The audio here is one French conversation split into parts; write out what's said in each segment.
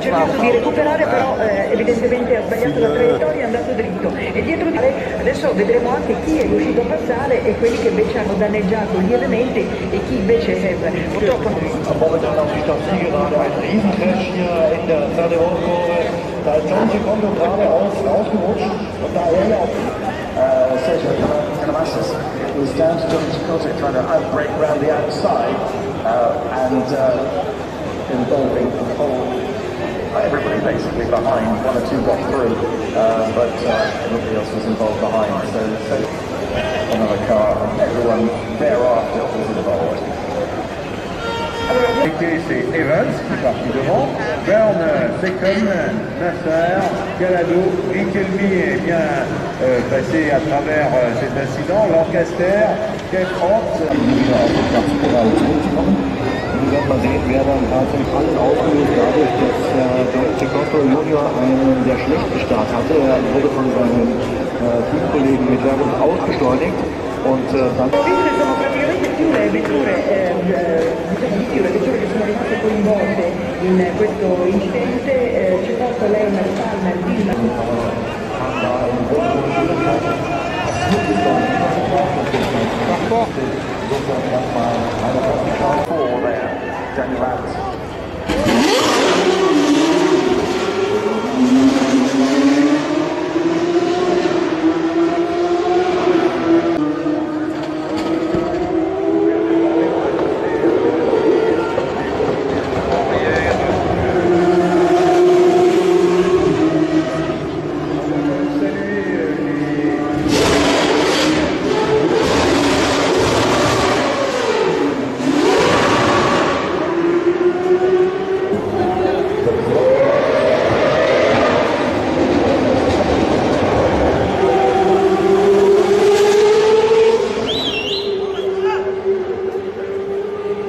cercato di recuperare, però evidentemente ha sbagliato la traiettoria, è andato dritto. E dietro di adesso vedremo anche chi è riuscito a passare e quelli che invece hanno danneggiato lievemente e chi invece purtroppo momentan auf die Startzielgerade ein Riesencrash hier in der Pferdehochkurve. Da ist John Secondo geradeaus rausgerutscht und da er ja Sergio Canavasas was down to John Secondo trying to outbrake around the outside and involving the whole everybody basically behind. One or two got through, but everybody else was involved behind. So another car, and everyone thereafter was involved. C'est Evans qui est parti devant, Byrne, Secon, Nasser, Calado, Riquelme est bien passé à travers cet incident, Lancaster, Kefrot. Wir werden mal sehen, wer dann tatsächlich alles ausgelöst dadurch, dass John Secondo Junior einen sehr schlechten Start hatte. Er wurde von seinem Teamkollegen mit Werbung ausgeschleunigt und dann... sono praticamente più le vetture, diciamo più le vetture che sono rimaste coinvolte in questo incidente, c'è stato Lehmann, Palmer, Dillman. Daniel Adams.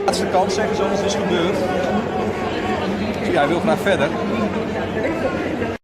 Laatste kans, zeggen ze, anders is het gebeurd. Dus hij wil graag verder.